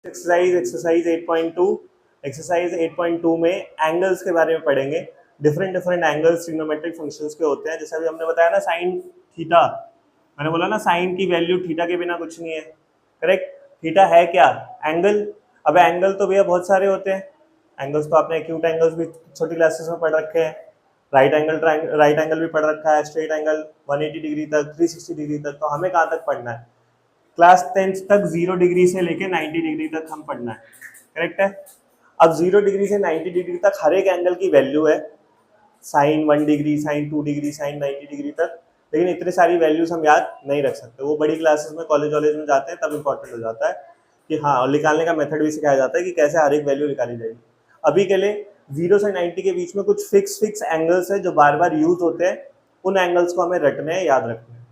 Exercise 8.2 exercise 8.2 में angles के बारे में पढ़ेंगे। Different different angles trigonometric functions के होते हैं। जैसे अभी हमने बताया ना साइन थीटा, मैंने बोला ना साइन की वैल्यू थीटा के बिना कुछ नहीं है। करेक्ट। थीटा है क्या? एंगल। अब एंगल तो भैया बहुत सारे होते हैं। एंगल्स तो आपने एक्यूट एंगल्स भी छोटी क्लासेस में पढ़ रखे हैं। राइट एंगल भी पढ़ रखा है, स्ट्रेट एंगल 180 डिग्री तक, 360 डिग्री तक। तो हमें कहाँ तक पढ़ना है? क्लास 10 तक 0 डिग्री से लेके 90 डिग्री तक हम पढ़ना है। करेक्ट है। अब 0 डिग्री से 90 डिग्री तक हर एक एंगल की वैल्यू है, sine 1 degree, sine 2 degree, sine 90 degree तक। लेकिन इतनी सारी वैल्यूज हम याद नहीं रख सकते। वो बड़ी क्लासेस में कॉलेज वॉलेज में जाते हैं तब इंपॉर्टेंट हो जाता है कि हाँ, और निकालने का मेथड भी सिखाया जाता है कि कैसे हर एक वैल्यू निकाली जाएगी। अभी के लिए 0 से 90 के बीच में कुछ फिक्स एंगल्स है जो बार बार यूज होते हैं। उन एंगल्स को हमें रटने हैं, याद रखने हैं।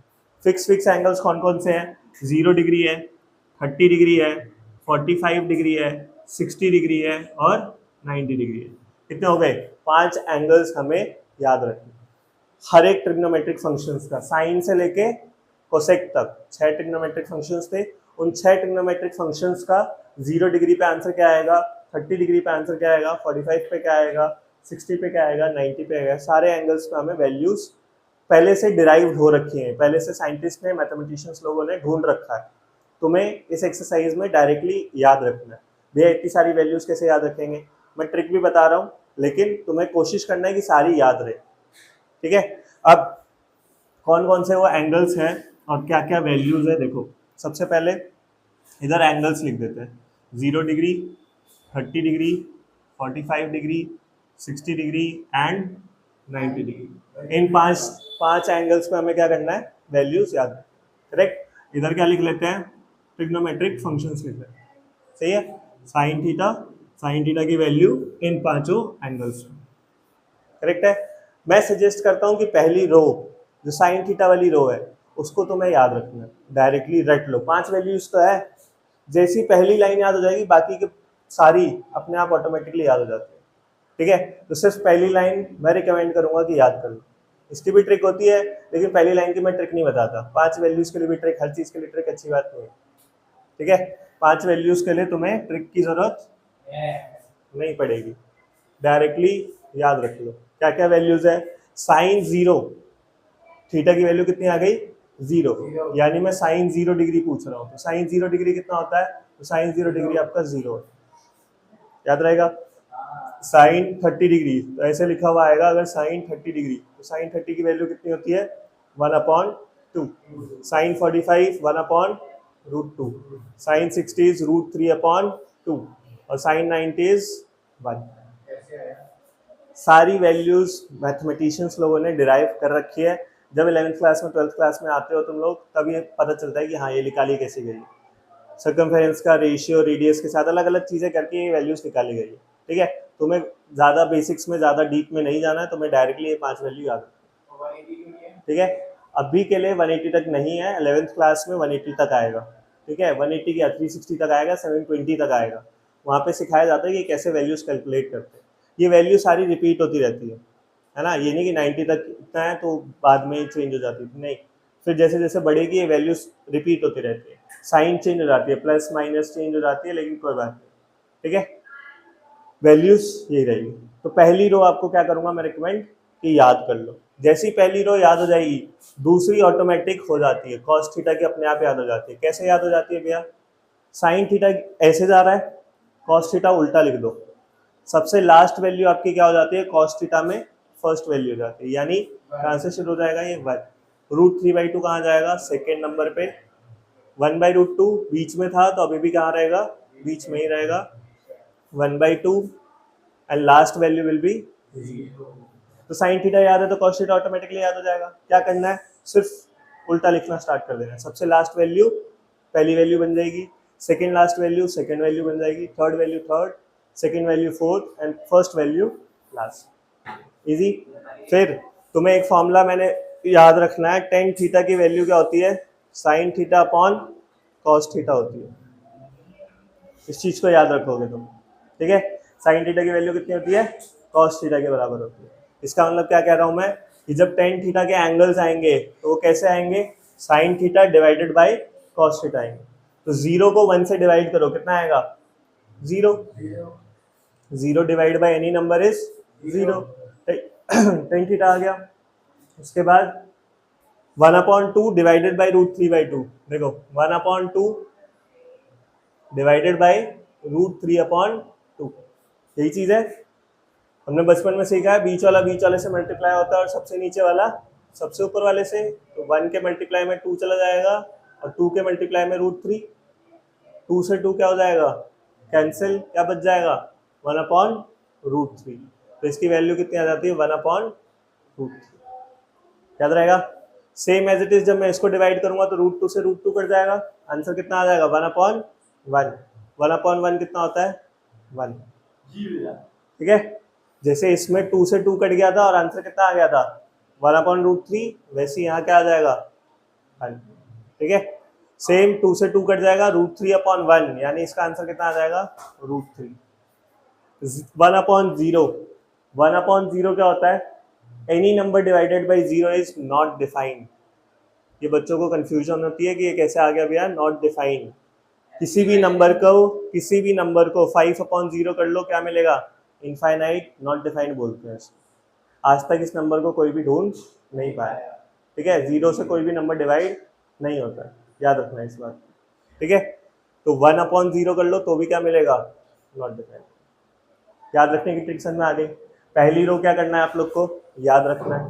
फिक्स एंगल्स कौन कौन से हैं? 0 डिग्री है, 30 डिग्री है, 45 डिग्री है, 60 डिग्री है और 90 डिग्री है। कितने हो गए? 5 एंगल्स हमें याद रखने। हर एक ट्रिग्नोमेट्रिक फंक्शंस का, साइन से लेके कोसेक तक 6 ट्रिग्नोमेट्रिक फंक्शंस थे। उन 6 ट्रिग्नोमेट्रिक फंक्शंस का 0 डिग्री पे आंसर क्या आएगा, 30 डिग्री पे आंसर क्या आएगा, 45 पे क्या आएगा, 60 पे क्या आएगा, 90 पे आएगा। सारे एंगल्स पे हमें वैल्यूज पहले से डिराइव्ड हो रखी हैं, पहले से साइंटिस्ट ने, मैथमेटिशियंस लोगों ने ढूंढ रखा है। तुम्हें इस एक्सरसाइज में डायरेक्टली याद रखना है। भैया इतनी सारी वैल्यूज कैसे याद रखेंगे? मैं ट्रिक भी बता रहा हूँ, लेकिन तुम्हें कोशिश करना है कि सारी याद रहे। ठीक है। अब कौन कौन से वो एंगल्स हैं और क्या क्या वैल्यूज है देखो। सबसे पहले इधर एंगल्स लिख देते हैं। 0 degree, 30 degree, 45 degree, 60 degree and 90 degree. इन पांच एंगल्स पे हमें क्या करना है? वैल्यूज याद। करेक्ट। इधर क्या लिख लेते हैं? ट्रिग्नोमेट्रिक फंक्शंस लिख लेते हैं। सही है। साइन थीटा की वैल्यू इन पांचों एंगल्स में। करेक्ट है। मैं सजेस्ट करता हूं कि पहली रो जो साइन थीटा वाली रो है उसको तुम्हें याद रखना है, डायरेक्टली रट लो। 5 वैल्यूज तो है। जैसी पहली लाइन याद हो जाएगी बाकी के सारी अपने आप ऑटोमेटिकली याद हो जाती है। ठीक है। तो सिर्फ पहली लाइन मैं रिकमेंड करूंगा कि याद कर लो। इसकी भी ट्रिक होती है, लेकिन पहली लाइन की मैं ट्रिक नहीं बताता। 5 वैल्यूज के लिए भी ट्रिक, हर चीज के लिए ट्रिक अच्छी बात नहीं है। ठीक है। 5 वैल्यूज के लिए तुम्हें ट्रिक की जरूरत नहीं पड़ेगी, डायरेक्टली याद रख लो। क्या क्या वैल्यूज है? साइन 0, थीटा की वैल्यू कितनी आ गई? 0। यानी मैं साइन 0 डिग्री पूछ रहा हूँ, तो साइन 0 डिग्री कितना होता है? तो साइन 0 डिग्री आपका 0 है। याद रहेगा। साइन 30 डिग्री तो ऐसे लिखा हुआ आएगा, अगर साइन 30 डिग्री तो साइन 30 की वैल्यू कितनी होती है? 1/2। साइन 45 1/√2। साइन 60 इज √3/2 और साइन 90 इज 1। सारी वैल्यूज मैथमेटिशियंस लोगों ने डिराइव कर रखी है। जब 11th क्लास में 12th क्लास में आते हो तुम लोग, तब ये पता चलता है कि हाँ ये निकाली कैसे गई। सर्कमफेरेंस का रेशियो, रेडियस के साथ अलग अलग चीज़ें करके ये वैल्यूज निकाली गई है। ठीक है। तुम्हें ज़्यादा बेसिक्स में, ज़्यादा डीप में नहीं जाना है, तुम्हें डायरेक्टली ये 5 वैल्यू याद रखना। ठीक है। अभी के लिए 180 तक नहीं है, 11th क्लास में 180 तक आएगा। ठीक है। 180 क्या 360 तक आएगा, 720 तक आएगा। वहाँ पे सिखाया जाता है कि कैसे वैल्यूज कैलकुलेट करते हैं। ये वैल्यू सारी रिपीट होती रहती है ना। ये नहीं कि 90 तक इतना है तो बाद में चेंज हो जाती है, नहीं। फिर जैसे जैसे बढ़ेगी ये वैल्यूज रिपीट होती रहती है। साइन चेंज हो जाती है, प्लस माइनस चेंज हो जाती है, लेकिन कोई बात नहीं। ठीक है। वैल्यूज यही रहेगी। तो पहली रो आपको क्या करूंगा मैं रिकमेंड कि याद कर लो। जैसी पहली रो याद हो जाएगी, दूसरी ऑटोमेटिक हो जाती है। कॉस थीटा की अपने आप याद हो जाती है। कैसे याद हो जाती है भैया? साइन थीटा ऐसे जा रहा है, कॉस थीटा उल्टा लिख दो। सबसे लास्ट वैल्यू आपकी क्या हो जाती है? कॉस थीटा में फर्स्ट वैल्यू हो जाती है, यानी कहाँ से शुरू हो जाएगा ये? 1। √3/2 कहाँ जाएगा? सेकेंड नंबर पे। 1/√2 बीच में था तो अभी भी कहाँ रहेगा? बीच में ही रहेगा। 1/2 and last value will be 0। तो साइन थीटा याद है तो कॉस थीटा ऑटोमेटिकली याद हो जाएगा। क्या करना है? सिर्फ उल्टा लिखना स्टार्ट कर देना है। सबसे लास्ट वैल्यू पहली वैल्यू बन जाएगी, second last value second value बन जाएगी, third value third, second value fourth and first value last. Easy. फिर तुम्हें एक फॉर्मूला मैंने याद रखना है। टेन थीटा की वैल्यू क्या होती है? Sine theta upon cos theta होती है। इस चीज को याद रखोगे तुम। ठीक है। साइन थीटा की वैल्यू कितनी होती है? कॉस थीटा के बराबर होती है। इसका मतलब क्या कह रहा हूं मैं कि जब टेन थीटा के एंगल्स आएंगे तो वो कैसे आएंगे? Sine theta divided by cos theta आएंगे। तो 0 को 1 से डिवाइड करो, कितना आएगा? Zero, zero divide by any number is zero, tan theta आ गया। उसके बाद 1/2 डिवाइडेड बाई √3/2, देखो 1/2 डिवाइडेड बाई √3/2, यही चीज है हमने बचपन में सीखा है, बीच वाले से मल्टीप्लाई होता है और सबसे नीचे वाला सबसे ऊपर वाले से। तो 1 के मल्टीप्लाई में 2 चला जाएगा और 2 के मल्टीप्लाई में √3, 2 से 2 क्या हो जाएगा, कैंसिल, क्या बच जाएगा 1/√3। तो इसकी वैल्यू कितनी आ जाती है 1/√3, याद रहेगा। सेम एज इट इज जब मैं इसको डिवाइड करूंगा तो √2 से √2 कट जाएगा, आंसर कितना आ जाएगा 1/1। 1/1 कितना होता है 1, ठीक है। जैसे इसमें 2 से 2 कट गया था और आंसर कितना आ गया था 1/√3, वैसे यहाँ क्या आ जाएगा 1, ठीक है। सेम 2 से 2 कट जाएगा, √3/1, यानी इसका आंसर कितना आ जाएगा √3। 1/0, 1/0 क्या होता है, any number divided by 0 is not defined. ये बच्चों को कंफ्यूजन होती है कि ये कैसे आ गया भैया नॉट डिफाइंड। किसी भी नंबर को 5/0 कर लो, क्या मिलेगा इनफाइनाइट, नॉट डिफाइंड बोलते हैं। आज तक इस नंबर को कोई भी ढूंढ नहीं पाया, ठीक है। 0 से कोई भी नंबर डिवाइड नहीं होता है, याद रखना इस बात, ठीक है। तो 1/0 कर लो तो भी क्या मिलेगा नॉट डिफाइंड। याद रखने की ट्रिक समझ में आ गई। पहली रो क्या करना है आप लोग को याद रखना है,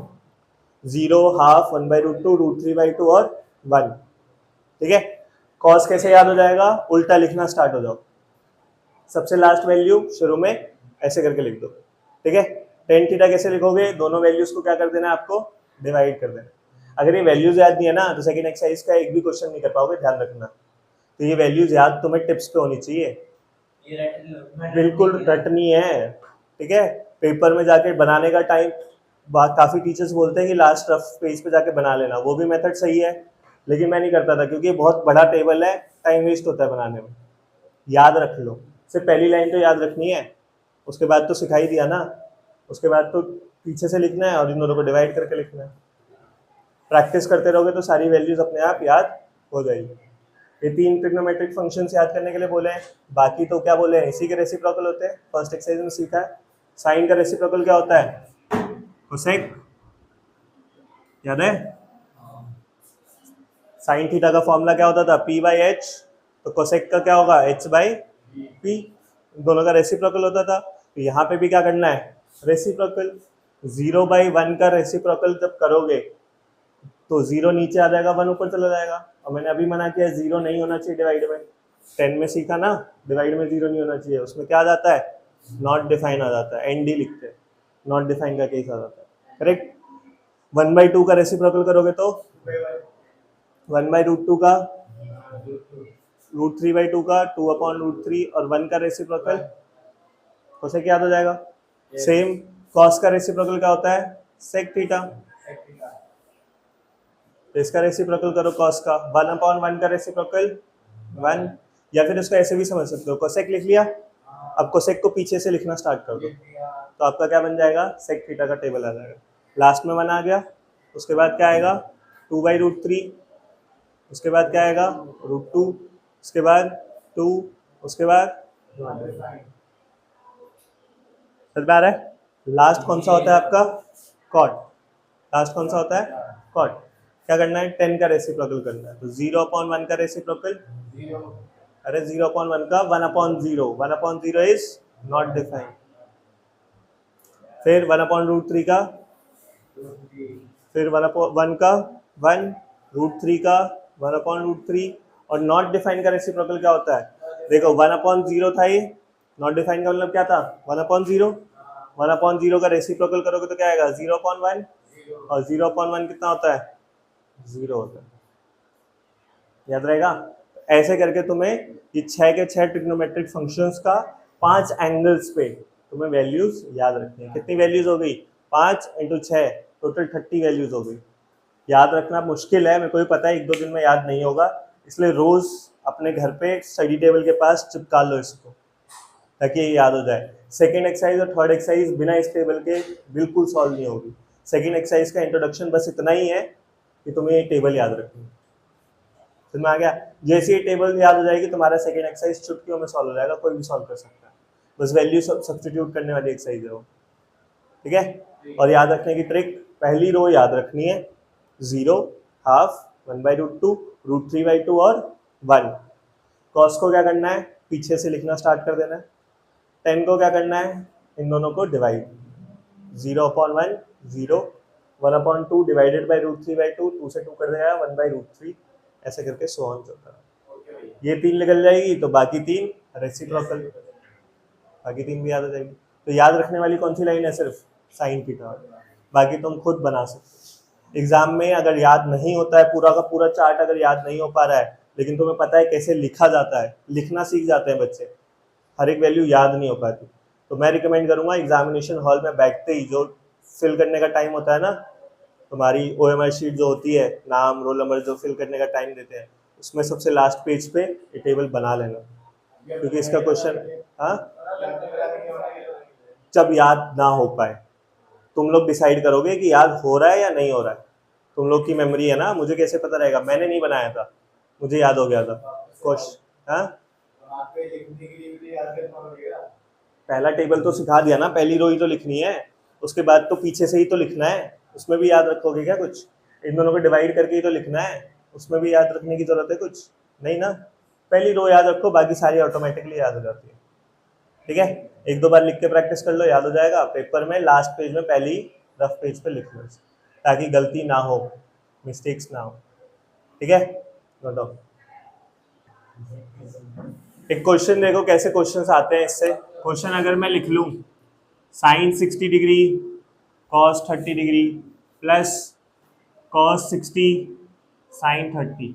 0, हाफ, 1/√2, √3/2 और 1, ठीक है। कॉस कैसे याद हो जाएगा, उल्टा लिखना स्टार्ट हो जाओ, सबसे लास्ट वैल्यू शुरू में ऐसे करके लिख दो, ठीक है। टेन थीटा कैसे लिखोगे, दोनों वैल्यूज को क्या कर देना है आपको डिवाइड कर देना। अगर ये वैल्यूज याद नहीं है ना तो सेकंड एक्सरसाइज का एक भी क्वेश्चन नहीं कर पाओगे, ध्यान रखना। तो ये वैल्यूज याद तुम्हें टिप्स पे होनी चाहिए, बिल्कुल रटनी है, ठीक है। पेपर में जाके बनाने का टाइम, काफ़ी टीचर्स बोलते हैं कि लास्ट रफ पेज पे जाके बना लेना, वो भी मेथड सही है, लेकिन मैं नहीं करता था क्योंकि बहुत बड़ा टेबल है, टाइम वेस्ट होता है बनाने में। याद रख लो, सिर्फ पहली लाइन तो याद रखनी है, उसके बाद तो सिखाई दिया ना, उसके बाद तो पीछे से लिखना है और इन दोनों को डिवाइड करके लिखना है। प्रैक्टिस करते रहोगे तो सारी वैल्यूज अपने आप याद हो जाएगी। ये 3 ट्रिग्नोमेट्रिक फंक्शंस याद करने के लिए बोले हैं, बाकी तो क्या बोले हैं इसी के रेसिप्रोकल होते हैं, फर्स्ट एक्सरसाइज में सीखा है। साइन का रेसिप्रोकल क्या होता है कोसेक, याद है। साइन थीटा का फॉर्मूला क्या होता था p/h, तो कोसेक का क्या होगा h/p, दोनों का रेसिप्रोकल होता था। तो यहाँ पे भी क्या करना है रेसिप्रोकल, 0/1 का रेसिप्रोकल जब करोगे तो 0 नीचे आ जाएगा 1 ऊपर चला जाएगा, और मैंने अभी मना किया 0 नहीं होना चाहिए डिवाइड में, 10 में सीखा ना डिवाइड में 0 नहीं होना चाहिए, उसमें क्या आ जाता है नॉट डिफाइन आ जाता है, ND लिखते हैं, नॉट डिफाइन का केस आ जाता है, करेक्ट। 1/2 का रेसिप्रोकल करोगे तो 1/√2 का, √3/2 का, 2/√3 और 1 का रेसिप्रोकल उसे क्या हो जाएगा सेम। कॉस का रेसिप्रोकल क्या होता है सेक थीटा, तो इसका रेसिप्रोकल करो कॉस का, 1/1 का रेसिप्रोकल 1, या फिर इसको ऐसे भी समझ सकते हो, कोसेक लिख लिया, अब कोसेक को पीछे से लिखना स्टार्ट कर दो, तो आपका क्या बन जाएगा सेक थीटा का टेबल आ जाएगा। लास्ट में 1 आ गया, उसके बाद क्या आएगा 2/√3, उसके बाद क्या आएगा √2, उसके बाद 2, उसके बाद समझ में आ रहा है। लास्ट कौन सा होता है आपका कॉट, लास्ट कौन सा होता है कॉट। क्या करना है 10 का रेसिप्रोकल करना है, तो 0/1 का रेसिप्रोकल, अरे 0/1 का 1/0, 1/0 इज नॉट डिफाइंड, फिर 1/√3 का, फिर 1/1 का 1, √3 का 1/√3, और नॉट डिफाइंड का रेसिप्रोकल क्या होता है देखो 1/0 था, ये नॉट डिफाइंड का मतलब क्या था 1/0, 1/0 का रेसिप्रोकल करोगे तो क्या आएगा 0/1, और 0/1 कितना होता है 0 होता है, याद रहेगा। ऐसे करके तुम्हें ये 6 के 6 ट्रिग्नोमेट्रिक फंक्शंस का 5 एंगल्स पे तुम्हें वैल्यूज याद रखनी है। कितनी वैल्यूज हो गई 5 × 6, टोटल 30 वैल्यूज हो गई। याद रखना मुश्किल है, मेरे को भी पता है 1-2 दिन में याद नहीं होगा, इसलिए रोज अपने घर पे स्टडी टेबल के पास चिपका लो इसको ताकि ये याद हो जाए। सेकेंड एक्सरसाइज और थर्ड एक्सरसाइज बिना इस टेबल के बिल्कुल सॉल्व नहीं होगी। सेकेंड एक्सरसाइज का इंट्रोडक्शन बस इतना ही है कि तुम्हें ये टेबल याद रखनी है। समझ में आ गया? जैसे ही टेबल याद हो जाएगी तुम्हारा सेकंड एक्सरसाइज चुटकियों में सॉल्व हो जाएगा, कोई भी सॉल्व कर सकता है, बस वैल्यू सब्स्टिट्यूट करने वाली एक्सरसाइज है वो, ठीक है। और याद रखने की ट्रिक, पहली रो याद रखनी है 0, हाफ, 1/√2, √3/2 और 1। कॉस को क्या करना है, पीछे से लिखना स्टार्ट कर देना है। 10 को क्या करना है, इन दोनों को डिवाइड, 0/1 0, 1/2 डिवाइडेड बाई √3/2, 2 से 2 कर देगा 1/√3, ऐसे करके सो ऑन चलता है। ये 3 निकल जाएगी तो बाकी 3 रेसिप्रोकल, बाकी 3 भी याद हो जाएगी। तो याद रखने वाली कौन सी लाइन है, सिर्फ साइन थीटा, बाकी तुम खुद बना सकते हो। एग्जाम में अगर याद नहीं होता है, पूरा का पूरा चार्ट अगर याद नहीं हो पा रहा है, लेकिन तुम्हें पता है कैसे लिखा जाता है, लिखना सीख जाते हैं बच्चे, हर एक वैल्यू याद नहीं हो पाती, तो मैं रिकमेंड करूंगा एग्जामिनेशन हॉल में बैठते ही जो फिल करने का टाइम होता है ना, तुम्हारी OMR शीट जो होती है, नाम रोल नंबर जो फिल करने का टाइम देते हैं, उसमें सबसे लास्ट पेज पे ये टेबल बना लेना, क्योंकि इसका क्वेश्चन, हाँ, जब याद ना हो पाए तुम लोग डिसाइड करोगे कि याद हो रहा है या नहीं हो रहा है, तुम लोग की मेमोरी है ना, मुझे कैसे पता रहेगा, मैंने नहीं बनाया था, मुझे याद हो गया था क्वेश्चन, हाँ। पहला टेबल तो सिखा दिया ना, पहली रो ही तो लिखनी है, उसके बाद तो पीछे से ही तो लिखना है, उसमें भी याद रखोगे क्या कुछ, इन दोनों को डिवाइड करके ही तो लिखना है, उसमें भी याद रखने की जरूरत है कुछ नहीं ना, पहली रो याद रखो, बाकी सारी ऑटोमेटिकली याद हो जाती है, ठीक है। एक दो बार लिख के प्रैक्टिस कर लो, याद हो जाएगा, पेपर में लास्ट पेज में पहली रफ पेज पे लिख लो, ताकि गलती ना हो, मिस्टेक्स ना हो, ठीक है। बताओ, एक क्वेश्चन देखो कैसे क्वेश्चंस आते हैं इससे। क्वेश्चन अगर मैं लिख लूं sine 60 degree cos 30 degree plus cos 60 sine 30,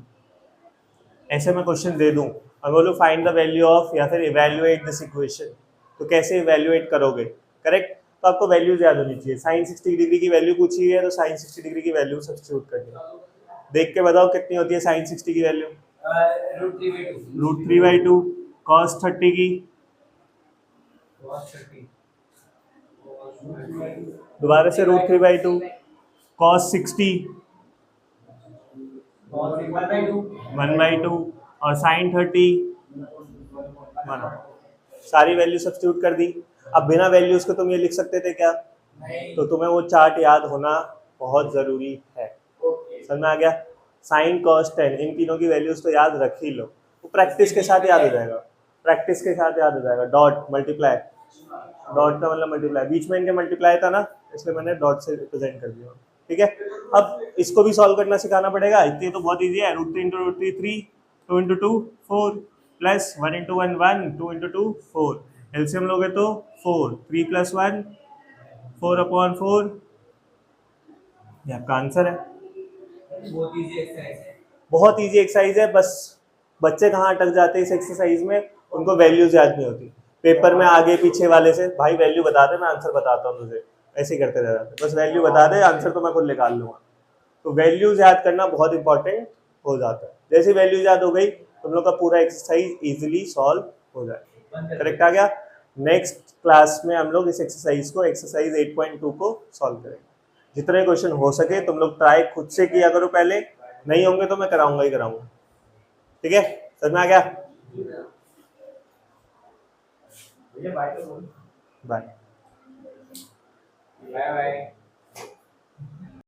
ऐसे मैं क्वेश्चन दे दूं और बोलूं फाइंड द वैल्यू ऑफ या फिर इवैल्यूएट दिस इक्वेशन, तो कैसे इवैल्यूएट करोगे, करेक्ट। तो आपको वैल्यूज याद होनी चाहिए, साइन 60 डिग्री की वैल्यू पूछी है तो साइन 60 डिग्री की वैल्यू सब्स्टिट्यूट करनी है। देख के बताओ कितनी होती है साइन 60 की वैल्यू, √3/2, कॉस 30 की, दोबारा से √3/2, कॉस 60 1/2 और साइन 30 1। सारी वैल्यू सब्स्टिट्यूट कर दी। अब बिना वैल्यूज को तुम ये लिख सकते थे क्या, तो तुम्हें वो चार्ट याद होना बहुत जरूरी है, समझ में आ गया। साइन कॉस टेन, इन तीनों की वैल्यूज तो याद रख ही लो, वो प्रैक्टिस के साथ याद हो जाएगा, प्रैक्टिस के साथ याद हो जाएगा। डॉट मल्टीप्लाई, डॉट का मतलब मल्टीप्लाई, बीच में इनके मल्टीप्लाई था ना, इसलिए मैंने डॉट से रिप्रेजेंट कर दिया, ठीक है। अब इसको भी सॉल्व करना सिखाना पड़ेगा, इतनी तो बहुत ईजी है, √3 × √3 3, 2 × 2 4 प्लस 1 × 1 1, 2 × 2 4, एलसीएम लोगे तो 4, 3 + 1 4/4, ये आपका आंसर है। बहुत इजी एक्सरसाइज है, बस बच्चे कहाँ अटक जाते हैं इस एक्सरसाइज में, उनको वैल्यूज याद नहीं होती, पेपर में आगे पीछे वाले से भाई वैल्यू बता दे मैं आंसर बताता हूँ तुझे, ऐसे ही करते रह जाते, बस वैल्यू बता दे आंसर तो मैं खुद निकाल लूंगा। तो वैल्यूज याद करना बहुत इंपॉर्टेंट हो जाता है, जैसे वैल्यूज याद हो गई तुम लोग का पूरा एक्सरसाइज इजिली सॉल्व हो जाएगा, करेक्ट आ गया। नेक्स्ट क्लास में हम लोग इस एक्सरसाइज को, एक्सरसाइज 8.2 को सॉल्व करेंगे। जितने क्वेश्चन हो सके तुम लोग ट्राई खुद से किया करो, पहले नहीं होंगे तो मैं कराऊंगा ही कराऊंगा, ठीक है, समझ में आ गया। Bye bye.